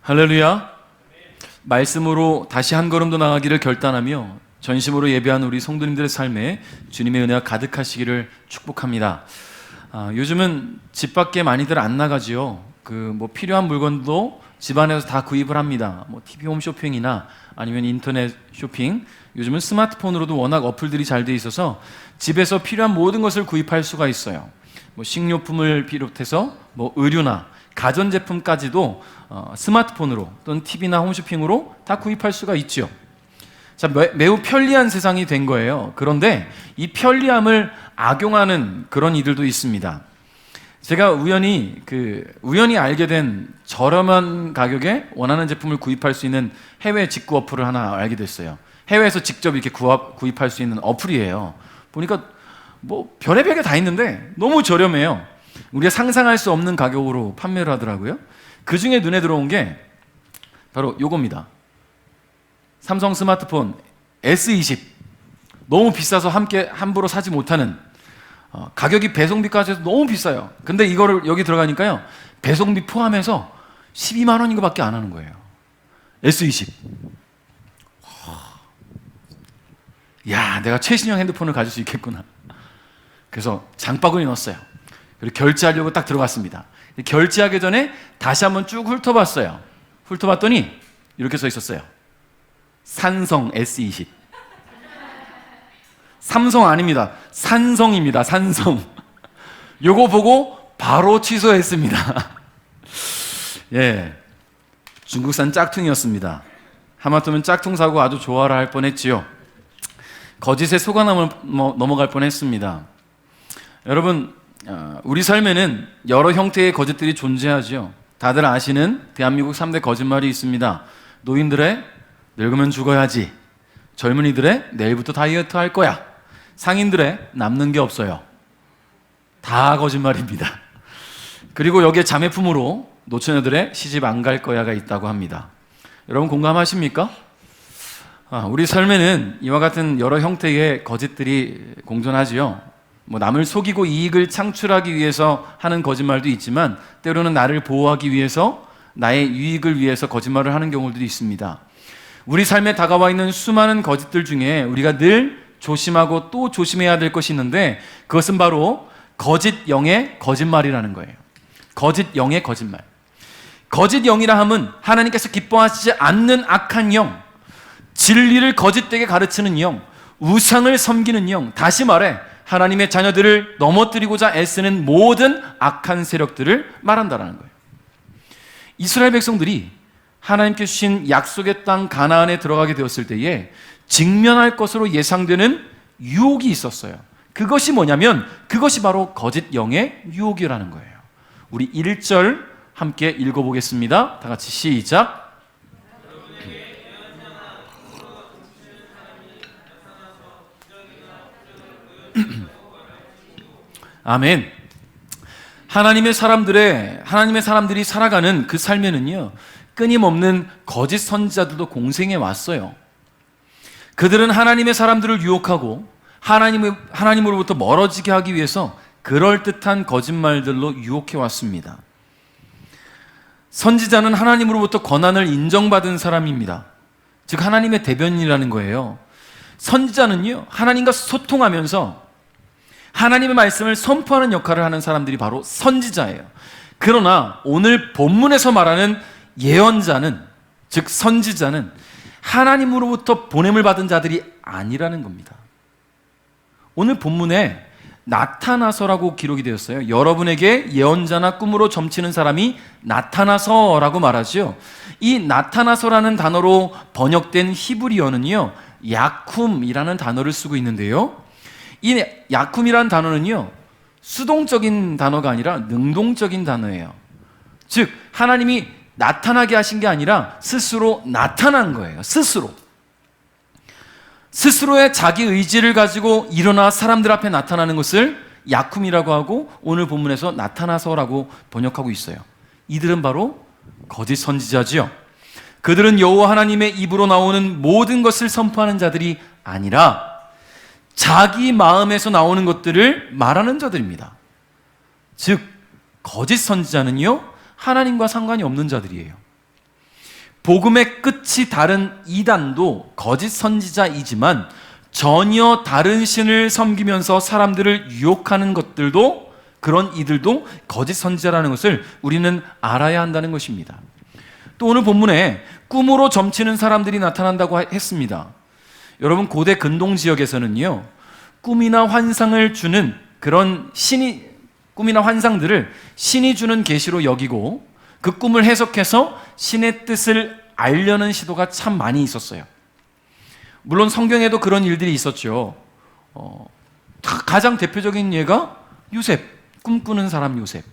할렐루야. 말씀으로 다시 한 걸음 더 나아가기를 결단하며 전심으로 예배한 우리 성도님들의 삶에 주님의 은혜가 가득하시기를 축복합니다. 요즘은 집 밖에 많이들 안 나가지요. 필요한 물건도 집 안에서 다 구입을 합니다. TV 홈쇼핑이나 아니면 인터넷 쇼핑. 요즘은 스마트폰으로도 워낙 어플들이 잘 돼 있어서 집에서 필요한 모든 것을 구입할 수가 있어요. 식료품을 비롯해서 의류나 가전제품까지도 스마트폰으로 또는 TV나 홈쇼핑으로 다 구입할 수가 있죠. 자, 매우 편리한 세상이 된 거예요. 그런데 이 편리함을 악용하는 그런 이들도 있습니다. 제가 우연히 알게 된 저렴한 가격에 원하는 제품을 구입할 수 있는 해외 직구 어플을 하나 알게 됐어요. 해외에서 직접 이렇게 구입할 수 있는 어플이에요. 보니까 별의별 게 다 있는데 너무 저렴해요. 우리가 상상할 수 없는 가격으로 판매를 하더라고요. 그 중에 눈에 들어온 게 바로 요겁니다. 삼성 스마트폰 S20. 너무 비싸서 함부로 사지 못하는, 가격이 배송비까지 해서 너무 비싸요. 근데 이거를 여기 들어가니까요, 배송비 포함해서 12만 원인 것밖에 안 하는 거예요. S20. 야, 내가 최신형 핸드폰을 가질 수 있겠구나. 그래서 장바구니 넣었어요. 그리고 결제하려고 딱 들어갔습니다. 결제하기 전에 다시 한번 쭉 훑어봤어요. 훑어봤더니 이렇게 써 있었어요. 산성 S20. 삼성 아닙니다. 산성입니다. 산성. 요거 보고 바로 취소했습니다. 예, 중국산 짝퉁이었습니다. 하마터면 짝퉁 사고 아주 좋아라 할 뻔했지요. 거짓에 속아 넘어갈 뻔했습니다. 여러분, 우리 삶에는 여러 형태의 거짓들이 존재하죠. 다들 아시는 대한민국 3대 거짓말이 있습니다. 노인들의 늙으면 죽어야지, 젊은이들의 내일부터 다이어트 할 거야, 상인들의 남는 게 없어요. 다 거짓말입니다. 그리고 여기에 자매품으로 노처녀들의 시집 안 갈 거야가 있다고 합니다. 여러분 공감하십니까? 우리 삶에는 이와 같은 여러 형태의 거짓들이 공존하지요. 남을 속이고 이익을 창출하기 위해서 하는 거짓말도 있지만, 때로는 나를 보호하기 위해서, 나의 유익을 위해서 거짓말을 하는 경우들이 있습니다. 우리 삶에 다가와 있는 수많은 거짓들 중에 우리가 늘 조심하고 또 조심해야 될 것이 있는데, 그것은 바로 거짓 영의 거짓말이라는 거예요. 거짓 영의 거짓말. 거짓 영이라 함은 하나님께서 기뻐하시지 않는 악한 영, 진리를 거짓되게 가르치는 영, 우상을 섬기는 영, 다시 말해 하나님의 자녀들을 넘어뜨리고자 애쓰는 모든 악한 세력들을 말한다는 거예요. 이스라엘 백성들이 하나님께 주신 약속의 땅 가나안에 들어가게 되었을 때에 직면할 것으로 예상되는 유혹이 있었어요. 그것이 뭐냐면, 그것이 바로 거짓 영의 유혹이라는 거예요. 우리 1절 함께 읽어보겠습니다. 다 같이 시작. 아멘. 하나님의 사람들이 살아가는 그 삶에는요, 끊임없는 거짓 선지자들도 공생해 왔어요. 그들은 하나님의 사람들을 유혹하고 하나님으로부터 멀어지게 하기 위해서 그럴듯한 거짓말들로 유혹해 왔습니다. 선지자는 하나님으로부터 권한을 인정받은 사람입니다. 즉 하나님의 대변인이라는 거예요. 선지자는요, 하나님과 소통하면서 하나님의 말씀을 선포하는 역할을 하는 사람들이 바로 선지자예요. 그러나 오늘 본문에서 말하는 예언자는, 즉 선지자는 하나님으로부터 보냄을 받은 자들이 아니라는 겁니다. 오늘 본문에 나타나서라고 기록이 되었어요. 여러분에게 예언자나 꿈으로 점치는 사람이 나타나서라고 말하죠. 이 나타나서라는 단어로 번역된 히브리어는요, 야쿰이라는 단어를 쓰고 있는데요, 이 야쿰이라는 단어는요, 수동적인 단어가 아니라 능동적인 단어예요. 즉 하나님이 나타나게 하신 게 아니라 스스로 나타난 거예요. 스스로의 자기 의지를 가지고 일어나 사람들 앞에 나타나는 것을 야쿰이라고 하고, 오늘 본문에서 나타나서라고 번역하고 있어요. 이들은 바로 거짓 선지자지요. 그들은 여호와 하나님의 입으로 나오는 모든 것을 선포하는 자들이 아니라 자기 마음에서 나오는 것들을 말하는 자들입니다. 즉 거짓 선지자는요, 하나님과 상관이 없는 자들이에요. 복음의 끝이 다른 이단도 거짓 선지자이지만 전혀 다른 신을 섬기면서 사람들을 유혹하는 것들도, 그런 이들도 거짓 선지자라는 것을 우리는 알아야 한다는 것입니다. 또 오늘 본문에 꿈으로 점치는 사람들이 나타난다고 했습니다. 여러분, 고대 근동 지역에서는요, 꿈이나 환상을 주는 그런 꿈이나 환상들을 신이 주는 계시로 여기고 그 꿈을 해석해서 신의 뜻을 알려는 시도가 참 많이 있었어요. 물론 성경에도 그런 일들이 있었죠. 가장 대표적인 예가 요셉, 꿈꾸는 사람 요셉.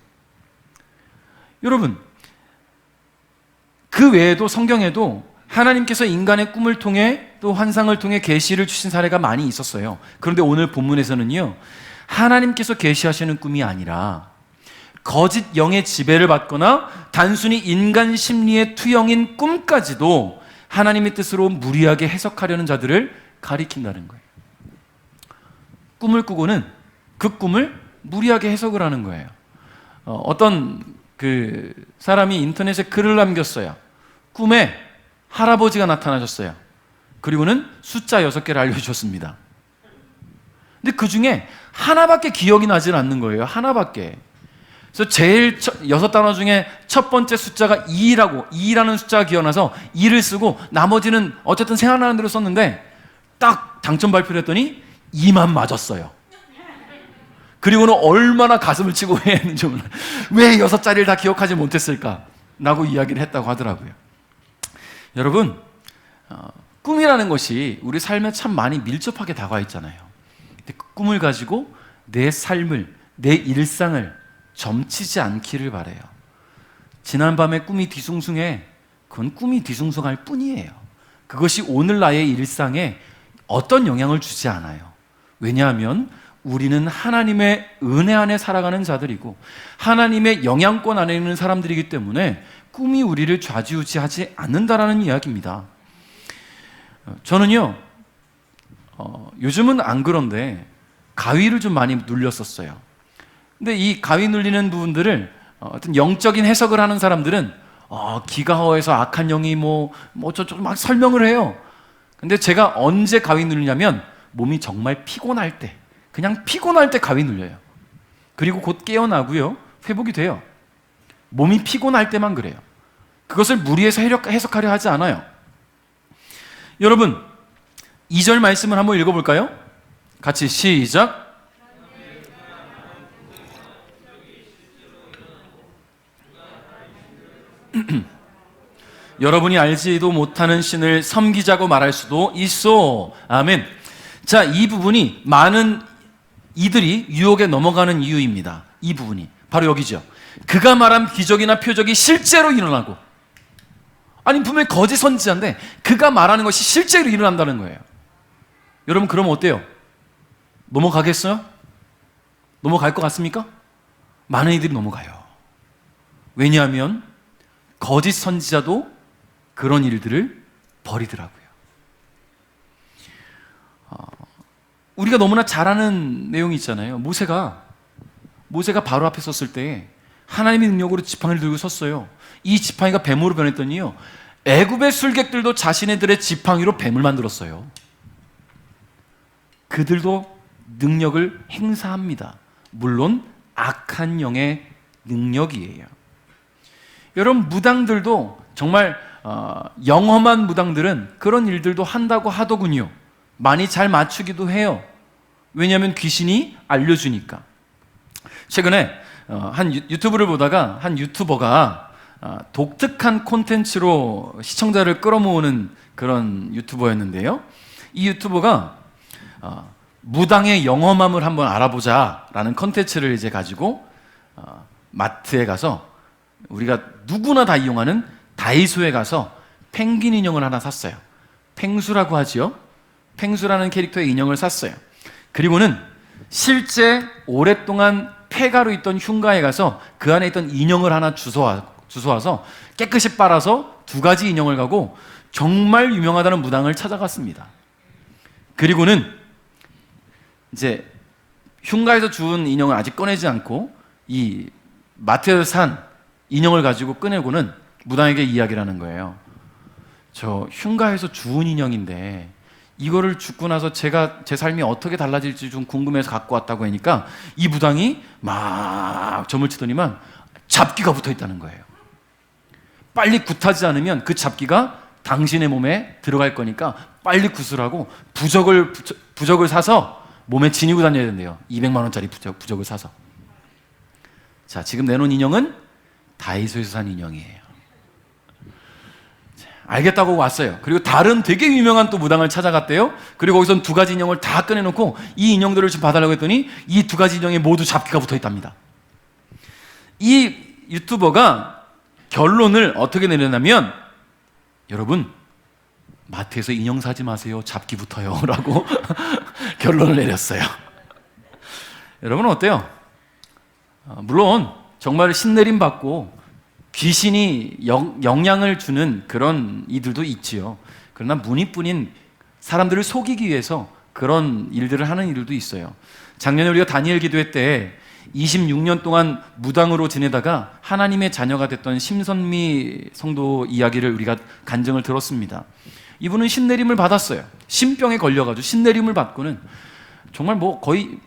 여러분, 그 외에도 성경에도 하나님께서 인간의 꿈을 통해 또 환상을 통해 계시를 주신 사례가 많이 있었어요. 그런데 오늘 본문에서는요, 하나님께서 계시하시는 꿈이 아니라 거짓 영의 지배를 받거나 단순히 인간 심리의 투영인 꿈까지도 하나님의 뜻으로 무리하게 해석하려는 자들을 가리킨다는 거예요. 꿈을 꾸고는 그 꿈을 무리하게 해석을 하는 거예요. 어떤 그 사람이 인터넷에 글을 남겼어요. 꿈에 할아버지가 나타나셨어요. 그리고는 숫자 6개를 알려주셨습니다. 근데 그 중에 하나밖에 기억이 나질 않는 거예요. 하나밖에. 그래서 제일 6단어 중에 첫 번째 숫자가 2라는 숫자가 기억나서 2를 쓰고 나머지는 어쨌든 생각나는 대로 썼는데 딱 당첨 발표를 했더니 2만 맞았어요. 그리고는 얼마나 가슴을 치고 회했는지 몰라요. 왜 6자리를 다 기억하지 못했을까? 라고 이야기를 했다고 하더라고요. 여러분, 꿈이라는 것이 우리 삶에 참 많이 밀접하게 다가와 있잖아요. 근데 그 꿈을 가지고 내 삶을, 내 일상을 점치지 않기를 바라요. 지난밤에 꿈이 뒤숭숭해. 그건 꿈이 뒤숭숭할 뿐이에요. 그것이 오늘 나의 일상에 어떤 영향을 주지 않아요. 왜냐하면 우리는 하나님의 은혜 안에 살아가는 자들이고 하나님의 영향권 안에 있는 사람들이기 때문에 꿈이 우리를 좌지우지하지 않는다라는 이야기입니다. 저는요, 요즘은 안 그런데 가위를 좀 많이 눌렸었어요. 근데 이 가위 눌리는 부분들을 어떤 영적인 해석을 하는 사람들은 기가 허해서 악한 영이 저쪽 막 설명을 해요. 근데 제가 언제 가위 눌리냐면 몸이 정말 피곤할 때, 그냥 피곤할 때 가위 눌려요. 그리고 곧 깨어나고요, 회복이 돼요. 몸이 피곤할 때만 그래요. 그것을 무리해서 해석하려 하지 않아요. 여러분, 2절 말씀을 한번 읽어볼까요? 같이 시작. 여러분이 알지도 못하는 신을 섬기자고 말할 수도 있어. 아멘. 자, 이 부분이 많은 이들이 유혹에 넘어가는 이유입니다. 이 부분이 바로 여기죠. 그가 말한 기적이나 표적이 실제로 일어나고, 아니 분명히 거짓 선지자인데 그가 말하는 것이 실제로 일어난다는 거예요. 여러분, 그러면 어때요? 넘어가겠어요? 넘어갈 것 같습니까? 많은 이들이 넘어가요. 왜냐하면 거짓 선지자도 그런 일들을 벌이더라고요. 우리가 너무나 잘 아는 내용이 있잖아요. 모세가 바로 앞에 섰을 때 하나님의 능력으로 지팡이를 들고 섰어요. 이 지팡이가 뱀으로 변했더니요, 애굽의 술객들도 자신네들의 지팡이로 뱀을 만들었어요. 그들도 능력을 행사합니다. 물론 악한 영의 능력이에요. 여러분, 무당들도 정말 영험한 무당들은 그런 일들도 한다고 하더군요. 많이 잘 맞추기도 해요. 왜냐하면 귀신이 알려주니까. 최근에 한 유튜브를 보다가 한 유튜버가 독특한 콘텐츠로 시청자를 끌어모으는 그런 유튜버였는데요, 이 유튜버가 무당의 영험함을 한번 알아보자라는 콘텐츠를 이제 가지고 마트에 가서, 우리가 누구나 다 이용하는 다이소에 가서 펭귄 인형을 하나 샀어요. 펭수라고 하지요. 펭수라는 캐릭터의 인형을 샀어요. 그리고는 실제 오랫동안 폐가로 있던 흉가에 가서 그 안에 있던 인형을 하나 주워와서 깨끗이 빨아서 2가지 인형을 가고 정말 유명하다는 무당을 찾아갔습니다. 그리고는 이제 흉가에서 주운 인형을 아직 꺼내지 않고 이 마트에서 산 인형을 가지고 꺼내고는 무당에게 이야기를 하는 거예요. 저 흉가에서 주운 인형인데 이거를 죽고 나서 제가 제 삶이 어떻게 달라질지 좀 궁금해서 갖고 왔다고 하니까 이 무당이 막 점을 치더니만 잡기가 붙어 있다는 거예요. 빨리 굿하지 않으면 그 잡기가 당신의 몸에 들어갈 거니까 빨리 굿을 부적을 사서 몸에 지니고 다녀야 된대요. 200만 원짜리 부적을 사서. 자, 지금 내놓은 인형은 다이소에서 산 인형이에요. 알겠다고 왔어요. 그리고 다른 되게 유명한 또 무당을 찾아갔대요. 그리고 거기선 2가지 인형을 다 꺼내놓고 이 인형들을 좀 봐달라고 했더니 이 2가지 인형에 모두 잡기가 붙어 있답니다. 이 유튜버가 결론을 어떻게 내렸냐면, 여러분 마트에서 인형 사지 마세요. 잡기 붙어요 라고 결론을 내렸어요. 여러분 어때요? 물론 정말 신내림 받고 귀신이 영향을 주는 그런 이들도 있지요. 그러나 무늬뿐인 사람들을 속이기 위해서 그런 일들을 하는 이들도 있어요. 작년에 우리가 다니엘 기도회 때 26년 동안 무당으로 지내다가 하나님의 자녀가 됐던 심선미 성도 이야기를 우리가 간증을 들었습니다. 이분은 신내림을 받았어요. 신병에 걸려가지고 신내림을 받고는 정말 뭐 거의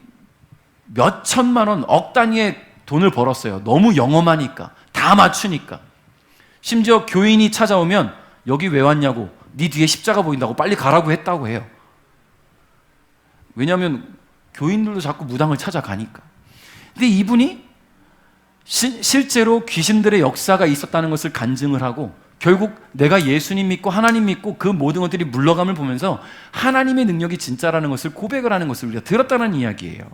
몇 천만 원, 억 단위의 돈을 벌었어요. 너무 영험하니까, 다 맞추니까. 심지어 교인이 찾아오면 여기 왜 왔냐고, 네 뒤에 십자가 보인다고 빨리 가라고 했다고 해요. 왜냐하면 교인들도 자꾸 무당을 찾아가니까. 근데 이분이 실제로 귀신들의 역사가 있었다는 것을 간증을 하고 결국 내가 예수님 믿고 하나님 믿고 그 모든 것들이 물러감을 보면서 하나님의 능력이 진짜라는 것을 고백을 하는 것을 우리가 들었다는 이야기예요.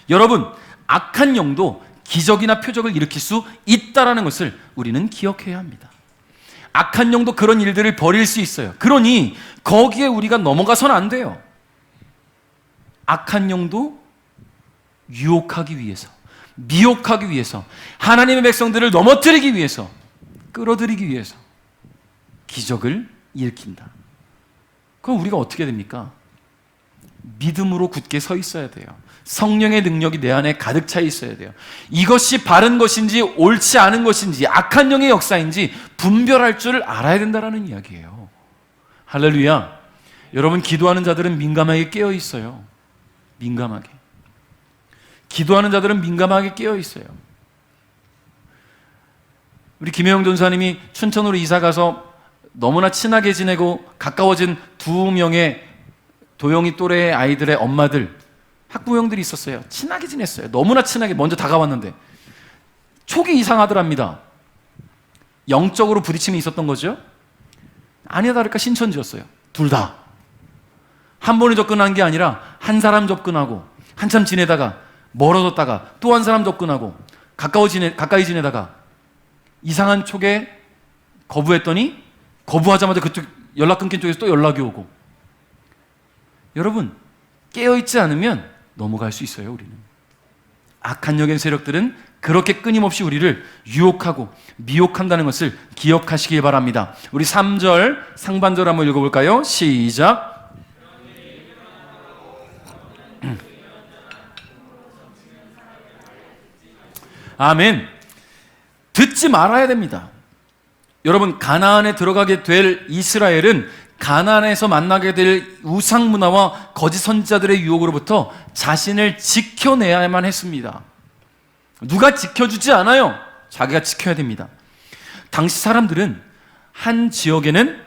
여러분, 악한 영도 기적이나 표적을 일으킬 수 있다는 것을 우리는 기억해야 합니다. 악한 영도 그런 일들을 벌일 수 있어요. 그러니 거기에 우리가 넘어가서는 안 돼요. 악한 영도 유혹하기 위해서, 미혹하기 위해서, 하나님의 백성들을 넘어뜨리기 위해서, 끌어들이기 위해서 기적을 일으킨다. 그럼 우리가 어떻게 됩니까? 믿음으로 굳게 서 있어야 돼요. 성령의 능력이 내 안에 가득 차 있어야 돼요. 이것이 바른 것인지 옳지 않은 것인지 악한 영의 역사인지 분별할 줄 알아야 된다는 이야기예요. 할렐루야. 여러분, 기도하는 자들은 민감하게 깨어 있어요. 민감하게. 기도하는 자들은 민감하게 깨어 있어요. 우리 김혜영 전사님이 춘천으로 이사 가서 너무나 친하게 지내고 가까워진 2명의 도영이 또래의 아이들의 엄마들, 학부형들이 있었어요. 친하게 지냈어요. 너무나 친하게 먼저 다가왔는데 촉이 이상하더랍니다. 영적으로 부딪힘이 있었던 거죠. 아니나 다를까 신천지였어요. 둘 다. 한 번에 접근한 게 아니라 한 사람 접근하고 한참 지내다가 멀어졌다가 또 한 사람 접근하고 가까이 지내다가 이상한 촉에 거부했더니 거부하자마자 그쪽 연락 끊긴 쪽에서 또 연락이 오고. 여러분, 깨어있지 않으면 넘어갈 수 있어요. 우리는 악한 영의 세력들은 그렇게 끊임없이 우리를 유혹하고 미혹한다는 것을 기억하시기 바랍니다. 우리 3절 상반절 한번 읽어볼까요? 시작. 아멘. 듣지 말아야 됩니다. 여러분, 가나안에 들어가게 될 이스라엘은 가나안에서 만나게 될 우상 문화와 거짓 선지자들의 유혹으로부터 자신을 지켜내야만 했습니다. 누가 지켜주지 않아요. 자기가 지켜야 됩니다. 당시 사람들은 한 지역에는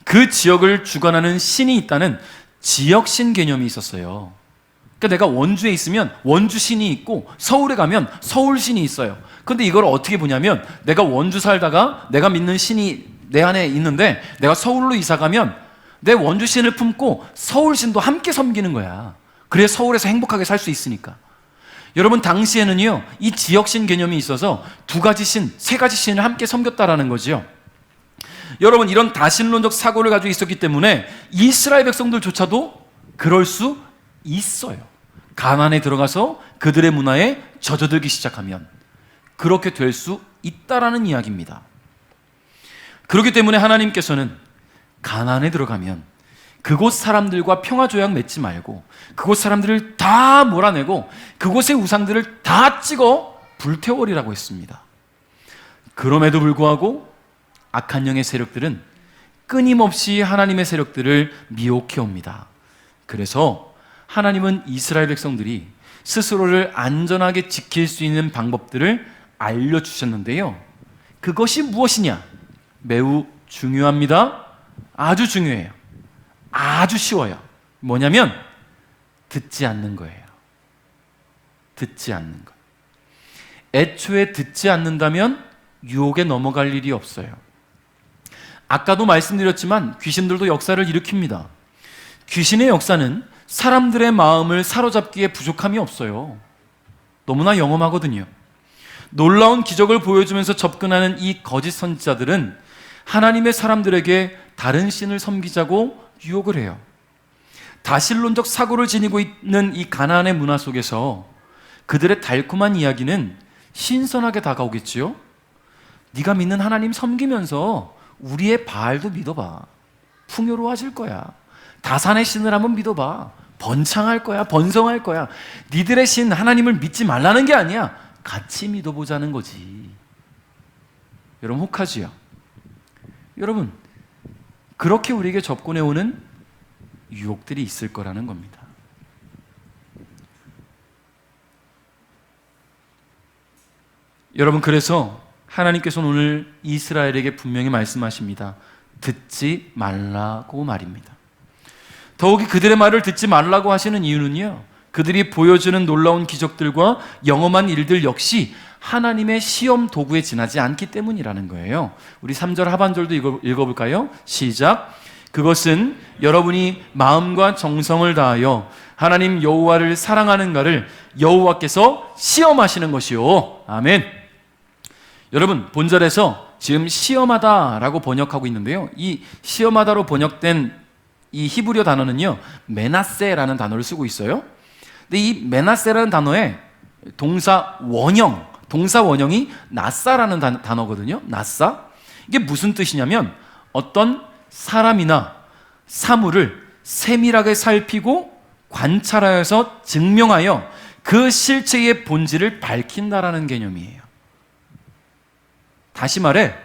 그 지역을 주관하는 신이 있다는 지역신 개념이 있었어요. 그러니까 내가 원주에 있으면 원주신이 있고 서울에 가면 서울신이 있어요. 근데 이걸 어떻게 보냐면 내가 원주 살다가 내가 믿는 신이 내 안에 있는데 내가 서울로 이사 가면 내 원주신을 품고 서울신도 함께 섬기는 거야. 그래야 서울에서 행복하게 살 수 있으니까. 여러분, 당시에는요, 이 지역신 개념이 있어서 2가지 신, 3가지 신을 함께 섬겼다라는 거죠. 여러분, 이런 다신론적 사고를 가지고 있었기 때문에 이스라엘 백성들조차도 그럴 수 있어요. 가나안에 들어가서 그들의 문화에 젖어들기 시작하면 그렇게 될 수 있다라는 이야기입니다. 그렇기 때문에 하나님께서는 가나안에 들어가면 그곳 사람들과 평화조약 맺지 말고 그곳 사람들을 다 몰아내고 그곳의 우상들을 다 찍어 불태워버리라고 했습니다. 그럼에도 불구하고 악한 영의 세력들은 끊임없이 하나님의 세력들을 미혹해 옵니다. 그래서 하나님은 이스라엘 백성들이 스스로를 안전하게 지킬 수 있는 방법들을 알려주셨는데요. 그것이 무엇이냐? 매우 중요합니다. 아주 중요해요. 아주 쉬워요. 뭐냐면 듣지 않는 거예요. 듣지 않는 것. 애초에 듣지 않는다면 유혹에 넘어갈 일이 없어요. 아까도 말씀드렸지만 귀신들도 역사를 일으킵니다. 귀신의 역사는 사람들의 마음을 사로잡기에 부족함이 없어요. 너무나 영험하거든요. 놀라운 기적을 보여주면서 접근하는 이 거짓 선지자들은 하나님의 사람들에게 다른 신을 섬기자고 유혹을 해요. 다신론적 사고를 지니고 있는 이 가나안의 문화 속에서 그들의 달콤한 이야기는 신선하게 다가오겠지요. 네가 믿는 하나님 섬기면서 우리의 바알도 믿어봐. 풍요로워질 거야. 다산의 신을 한번 믿어봐. 번창할 거야. 번성할 거야. 니들의 신 하나님을 믿지 말라는 게 아니야. 같이 믿어보자는 거지. 여러분 혹하지요? 여러분 그렇게 우리에게 접근해오는 유혹들이 있을 거라는 겁니다. 여러분 그래서 하나님께서는 오늘 이스라엘에게 분명히 말씀하십니다. 듣지 말라고 말입니다. 더욱이 그들의 말을 듣지 말라고 하시는 이유는요, 그들이 보여주는 놀라운 기적들과 영험한 일들 역시 하나님의 시험 도구에 지나지 않기 때문이라는 거예요. 우리 3절 하반절도 읽어볼까요? 시작. 그것은 여러분이 마음과 정성을 다하여 하나님 여호와를 사랑하는가를 여호와께서 시험하시는 것이요. 아멘. 여러분 본절에서 지금 시험하다라고 번역하고 있는데요, 이 시험하다로 번역된 이 히브리어 단어는요 메나세라는 단어를 쓰고 있어요. 근데 이 메나세라는 단어에 동사 원형이 나사라는 단어거든요. 나사. 이게 무슨 뜻이냐면 어떤 사람이나 사물을 세밀하게 살피고 관찰하여서 증명하여 그 실체의 본질을 밝힌다라는 개념이에요. 다시 말해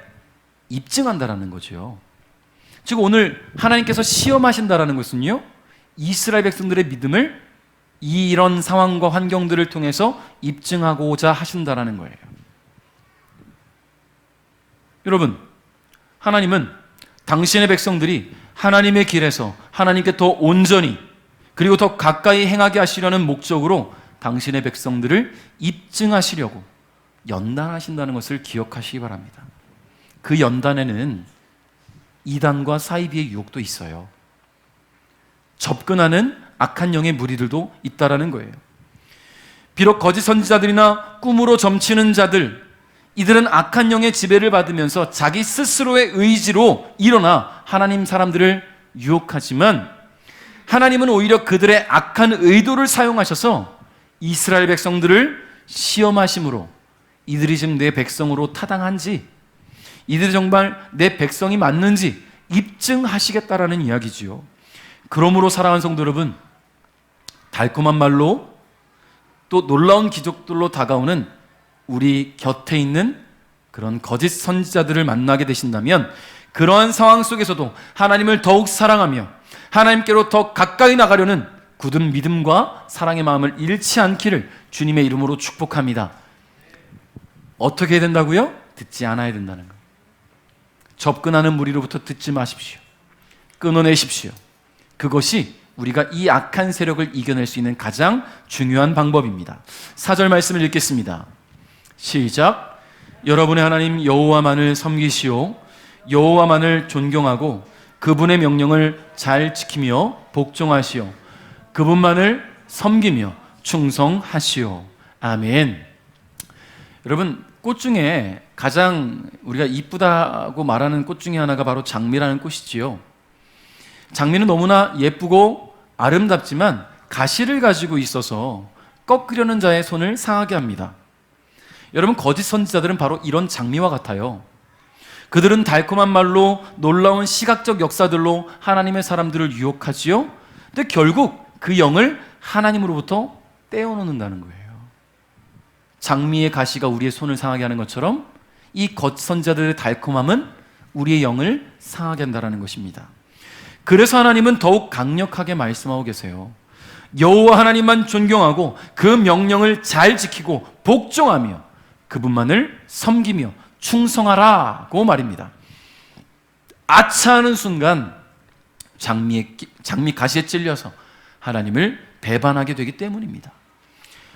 입증한다라는 거죠. 즉 오늘 하나님께서 시험하신다라는 것은요, 이스라엘 백성들의 믿음을 이런 상황과 환경들을 통해서 입증하고자 하신다라는 거예요. 여러분, 하나님은 당신의 백성들이 하나님의 길에서 하나님께 더 온전히 그리고 더 가까이 행하게 하시려는 목적으로 당신의 백성들을 입증하시려고 연단하신다는 것을 기억하시기 바랍니다. 그 연단에는 이단과 사이비의 유혹도 있어요. 접근하는 악한 영의 무리들도 있다라는 거예요. 비록 거짓 선지자들이나 꿈으로 점치는 자들, 이들은 악한 영의 지배를 받으면서 자기 스스로의 의지로 일어나 하나님 사람들을 유혹하지만 하나님은 오히려 그들의 악한 의도를 사용하셔서 이스라엘 백성들을 시험하심으로 이들이 지금 내 백성으로 타당한지, 이들이 정말 내 백성이 맞는지 입증하시겠다라는 이야기지요. 그러므로 사랑하는 성도 여러분, 달콤한 말로 또 놀라운 기적들로 다가오는 우리 곁에 있는 그런 거짓 선지자들을 만나게 되신다면 그러한 상황 속에서도 하나님을 더욱 사랑하며 하나님께로 더 가까이 나가려는 굳은 믿음과 사랑의 마음을 잃지 않기를 주님의 이름으로 축복합니다. 어떻게 해야 된다고요? 듣지 않아야 된다는 거예요. 접근하는 무리로부터 듣지 마십시오. 끊어내십시오. 그것이 우리가 이 악한 세력을 이겨낼 수 있는 가장 중요한 방법입니다. 4절 말씀을 읽겠습니다. 시작. 여러분의 하나님 여호와만을 섬기시오. 여호와만을 존경하고 그분의 명령을 잘 지키며 복종하시오. 그분만을 섬기며 충성하시오. 아멘. 여러분, 꽃 중에 가장 우리가 이쁘다고 말하는 꽃 중에 하나가 바로 장미라는 꽃이지요. 장미는 너무나 예쁘고 아름답지만 가시를 가지고 있어서 꺾으려는 자의 손을 상하게 합니다. 여러분, 거짓 선지자들은 바로 이런 장미와 같아요. 그들은 달콤한 말로 놀라운 시각적 역사들로 하나님의 사람들을 유혹하지요. 근데 결국 그 영을 하나님으로부터 떼어놓는다는 거예요. 장미의 가시가 우리의 손을 상하게 하는 것처럼 이 거짓 선지자들의 달콤함은 우리의 영을 상하게 한다는 것입니다. 그래서 하나님은 더욱 강력하게 말씀하고 계세요. 여호와 하나님만 존경하고 그 명령을 잘 지키고 복종하며 그분만을 섬기며 충성하라고 말입니다. 아차하는 순간 장미 가시에 찔려서 하나님을 배반하게 되기 때문입니다.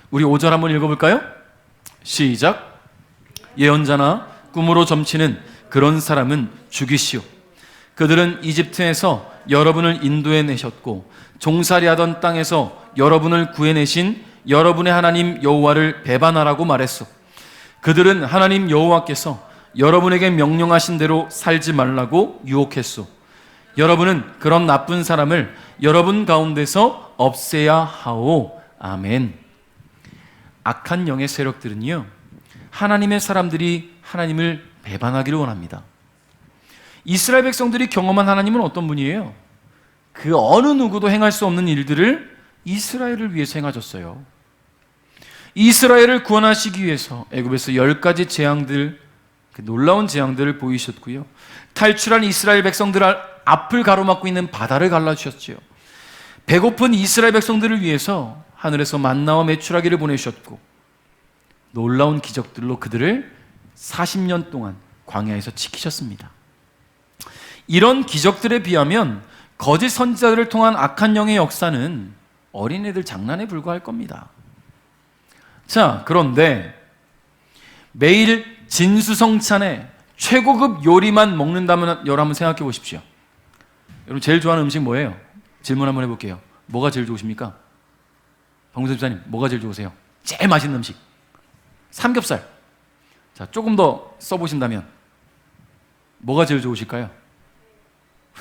우리 5절 한번 읽어볼까요? 시작. 예언자나 꿈으로 점치는 그런 사람은 죽이시오. 그들은 이집트에서 여러분을 인도해 내셨고 종살이하던 땅에서 여러분을 구해내신 여러분의 하나님 여호와를 배반하라고 말했소. 그들은 하나님 여호와께서 여러분에게 명령하신 대로 살지 말라고 유혹했소. 여러분은 그런 나쁜 사람을 여러분 가운데서 없애야 하오. 아멘. 악한 영의 세력들은요, 하나님의 사람들이 하나님을 배반하기를 원합니다. 이스라엘 백성들이 경험한 하나님은 어떤 분이에요? 그 어느 누구도 행할 수 없는 일들을 이스라엘을 위해서 행하셨어요. 이스라엘을 구원하시기 위해서 애굽에서 10가지 재앙들, 그 놀라운 재앙들을 보이셨고요. 탈출한 이스라엘 백성들 앞을 가로막고 있는 바다를 갈라주셨지요. 배고픈 이스라엘 백성들을 위해서 하늘에서 만나와 메추라기를 보내셨고 놀라운 기적들로 그들을 40년 동안 광야에서 지키셨습니다. 이런 기적들에 비하면 거짓 선지자들을 통한 악한 영의 역사는 어린애들 장난에 불과할 겁니다. 자, 그런데 매일 진수성찬에 최고급 요리만 먹는다면 여러분 생각해 보십시오. 여러분 제일 좋아하는 음식 뭐예요? 질문 한번 해볼게요. 뭐가 제일 좋으십니까? 박문섭 집사님, 뭐가 제일 좋으세요? 제일 맛있는 음식. 삼겹살. 자, 조금 더 써보신다면 뭐가 제일 좋으실까요?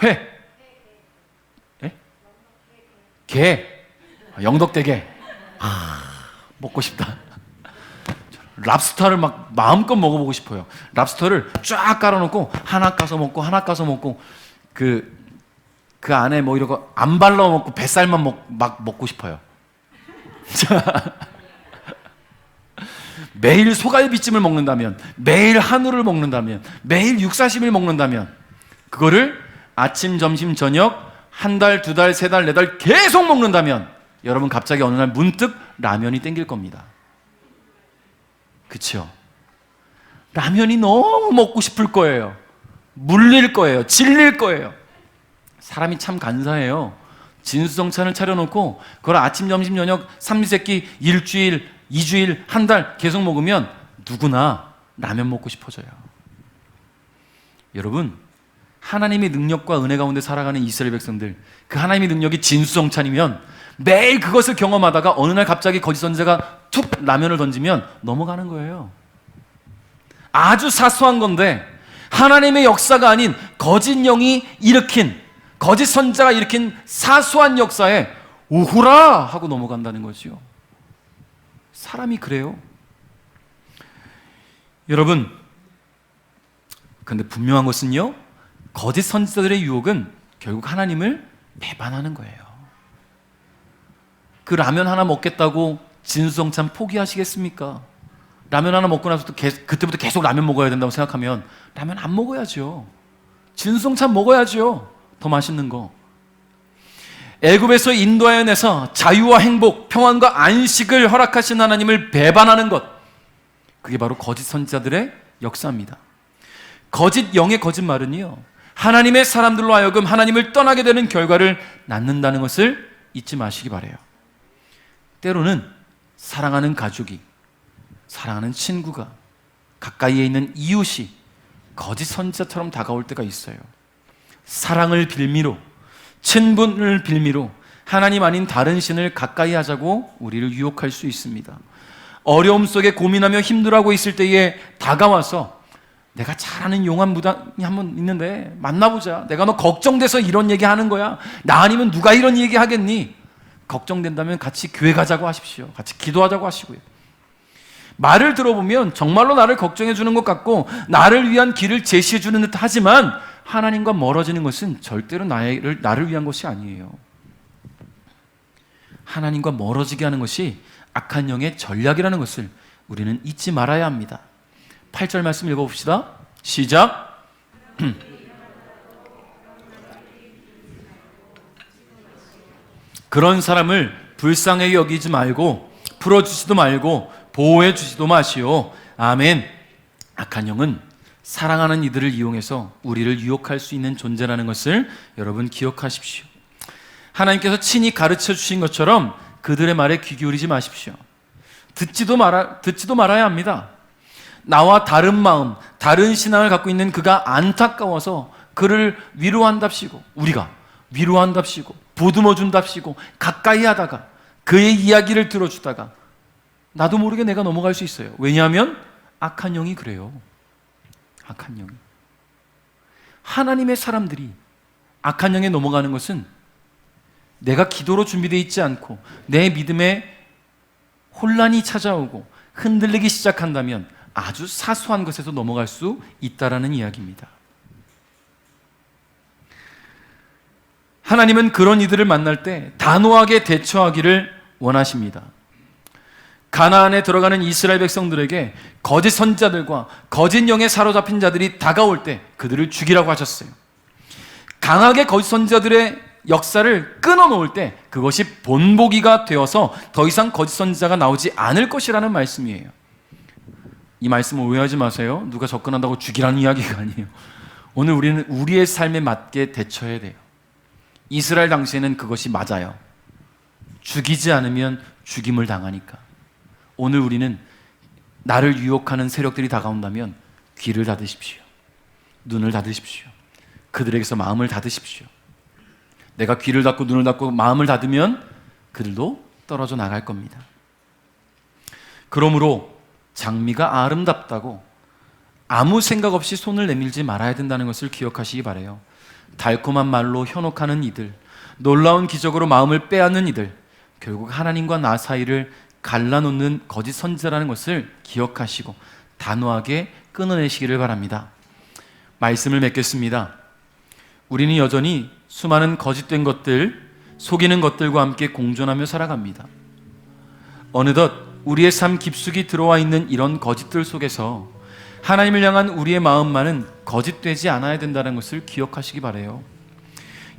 회. 예? 게. 영덕대게. 먹고 싶다. 랍스터를 막 마음껏 먹어보고 싶어요. 랍스터를 쫙 깔아놓고 하나 까서 먹고 하나 까서 먹고 그 안에 뭐 이런 거 안 발라 먹고 뱃살만 막 먹고 싶어요. 매일 소갈비찜을 먹는다면, 매일 한우를 먹는다면, 매일 육사심을 먹는다면, 그거를 아침, 점심, 저녁 한 달, 두 달, 세 달, 네 달 계속 먹는다면 여러분 갑자기 어느 날 문득 라면이 땡길 겁니다. 그렇죠? 라면이 너무 먹고 싶을 거예요. 물릴 거예요. 질릴 거예요. 사람이 참 간사해요. 진수성찬을 차려놓고 그걸 아침, 점심, 저녁, 삼시세끼 일주일, 2주일, 한 달 계속 먹으면 누구나 라면 먹고 싶어져요. 여러분, 하나님의 능력과 은혜 가운데 살아가는 이스라엘 백성들, 그 하나님의 능력이 진수성찬이면 매일 그것을 경험하다가 어느 날 갑자기 거짓 선지자가 툭 라면을 던지면 넘어가는 거예요. 아주 사소한 건데 하나님의 역사가 아닌 거짓 영이 일으킨, 거짓 선지자가 일으킨 사소한 역사에 오호라 하고 넘어간다는 거죠. 사람이 그래요. 여러분, 근데 분명한 것은요, 거짓 선지자들의 유혹은 결국 하나님을 배반하는 거예요. 그 라면 하나 먹겠다고 진수성찬 포기하시겠습니까? 라면 하나 먹고 나서 그때부터 계속 라면 먹어야 된다고 생각하면 라면 안 먹어야죠. 진수성찬 먹어야죠. 더 맛있는 거. 애굽에서 인도하여 내서 자유와 행복, 평안과 안식을 허락하신 하나님을 배반하는 것, 그게 바로 거짓 선지자들의 역사입니다. 거짓 영의 거짓말은요, 하나님의 사람들로 하여금 하나님을 떠나게 되는 결과를 낳는다는 것을 잊지 마시기 바라요. 때로는 사랑하는 가족이, 사랑하는 친구가, 가까이에 있는 이웃이 거짓 선지자처럼 다가올 때가 있어요. 사랑을 빌미로, 친분을 빌미로 하나님 아닌 다른 신을 가까이 하자고 우리를 유혹할 수 있습니다. 어려움 속에 고민하며 힘들어하고 있을 때에 다가와서 내가 잘 아는 용한 무당이 한 번 있는데 만나보자. 내가 너 걱정돼서 이런 얘기 하는 거야. 나 아니면 누가 이런 얘기 하겠니? 걱정된다면 같이 교회 가자고 하십시오. 같이 기도하자고 하시고요. 말을 들어보면 정말로 나를 걱정해 주는 것 같고 나를 위한 길을 제시해 주는 듯 하지만 하나님과 멀어지는 것은 절대로 나를 위한 것이 아니에요. 하나님과 멀어지게 하는 것이 악한 영의 전략이라는 것을 우리는 잊지 말아야 합니다. 8절 말씀 읽어봅시다. 시작. 그런 사람을 불쌍하게 여기지 말고 풀어주지도 말고 보호해 주지도 마시오. 아멘. 악한 영은 사랑하는 이들을 이용해서 우리를 유혹할 수 있는 존재라는 것을 여러분 기억하십시오. 하나님께서 친히 가르쳐 주신 것처럼 그들의 말에 귀 기울이지 마십시오. 듣지도 말아야 합니다. 나와 다른 마음, 다른 신앙을 갖고 있는 그가 안타까워서 그를 위로한답시고, 우리가 위로한답시고 보듬어준답시고 가까이 하다가 그의 이야기를 들어주다가 나도 모르게 내가 넘어갈 수 있어요. 왜냐하면 악한 영이 그래요. 악한 영이. 하나님의 사람들이 악한 영에 넘어가는 것은 내가 기도로 준비되어 있지 않고 내 믿음에 혼란이 찾아오고 흔들리기 시작한다면 아주 사소한 것에서 넘어갈 수 있다라는 이야기입니다. 하나님은 그런 이들을 만날 때 단호하게 대처하기를 원하십니다. 가나안에 들어가는 이스라엘 백성들에게 거짓 선지자들과 거짓 영에 사로잡힌 자들이 다가올 때 그들을 죽이라고 하셨어요. 강하게 거짓 선지자들의 역사를 끊어놓을 때 그것이 본보기가 되어서 더 이상 거짓 선지자가 나오지 않을 것이라는 말씀이에요. 이 말씀을 오해하지 마세요. 누가 접근한다고 죽이라는 이야기가 아니에요. 오늘 우리는 우리의 삶에 맞게 대처해야 돼요. 이스라엘 당시에는 그것이 맞아요. 죽이지 않으면 죽임을 당하니까. 오늘 우리는 나를 유혹하는 세력들이 다가온다면 귀를 닫으십시오. 눈을 닫으십시오. 그들에게서 마음을 닫으십시오. 내가 귀를 닫고 눈을 닫고 마음을 닫으면 그들도 떨어져 나갈 겁니다. 그러므로 장미가 아름답다고 아무 생각 없이 손을 내밀지 말아야 된다는 것을 기억하시기 바라요. 달콤한 말로 현혹하는 이들, 놀라운 기적으로 마음을 빼앗는 이들, 결국 하나님과 나 사이를 갈라놓는 거짓 선지자라는 것을 기억하시고 단호하게 끊어내시기를 바랍니다. 말씀을 맺겠습니다. 우리는 여전히 수많은 거짓된 것들, 속이는 것들과 함께 공존하며 살아갑니다. 어느덧 우리의 삶 깊숙이 들어와 있는 이런 거짓들 속에서 하나님을 향한 우리의 마음만은 거짓되지 않아야 된다는 것을 기억하시기 바라요.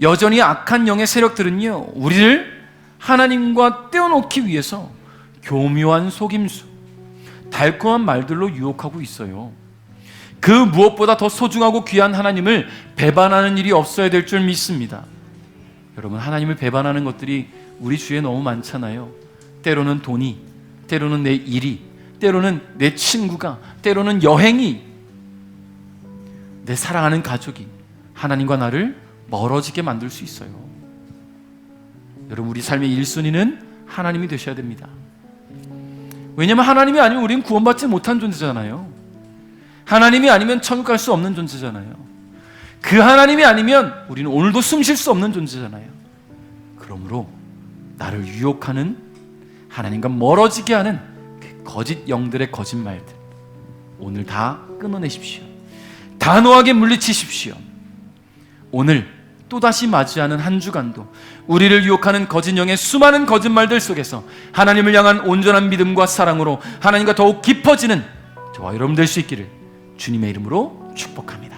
여전히 악한 영의 세력들은요, 우리를 하나님과 떼어놓기 위해서 교묘한 속임수, 달콤한 말들로 유혹하고 있어요. 그 무엇보다 더 소중하고 귀한 하나님을 배반하는 일이 없어야 될 줄 믿습니다. 여러분, 하나님을 배반하는 것들이 우리 주위에 너무 많잖아요. 때로는 돈이, 때로는 내 일이, 때로는 내 친구가, 때로는 여행이, 내 사랑하는 가족이 하나님과 나를 멀어지게 만들 수 있어요. 여러분, 우리 삶의 1순위는 하나님이 되셔야 됩니다. 왜냐하면 하나님이 아니면 우리는 구원받지 못한 존재잖아요. 하나님이 아니면 천국 갈 수 없는 존재잖아요. 그 하나님이 아니면 우리는 오늘도 숨 쉴 수 없는 존재잖아요. 그러므로 나를 유혹하는, 하나님과 멀어지게 하는 그 거짓 영들의 거짓말들 오늘 다 끊어내십시오. 단호하게 물리치십시오. 오늘 또다시 맞이하는 한 주간도 우리를 유혹하는 거짓 영의 수많은 거짓말들 속에서 하나님을 향한 온전한 믿음과 사랑으로 하나님과 더욱 깊어지는 저와 여러분 될 수 있기를 주님의 이름으로 축복합니다.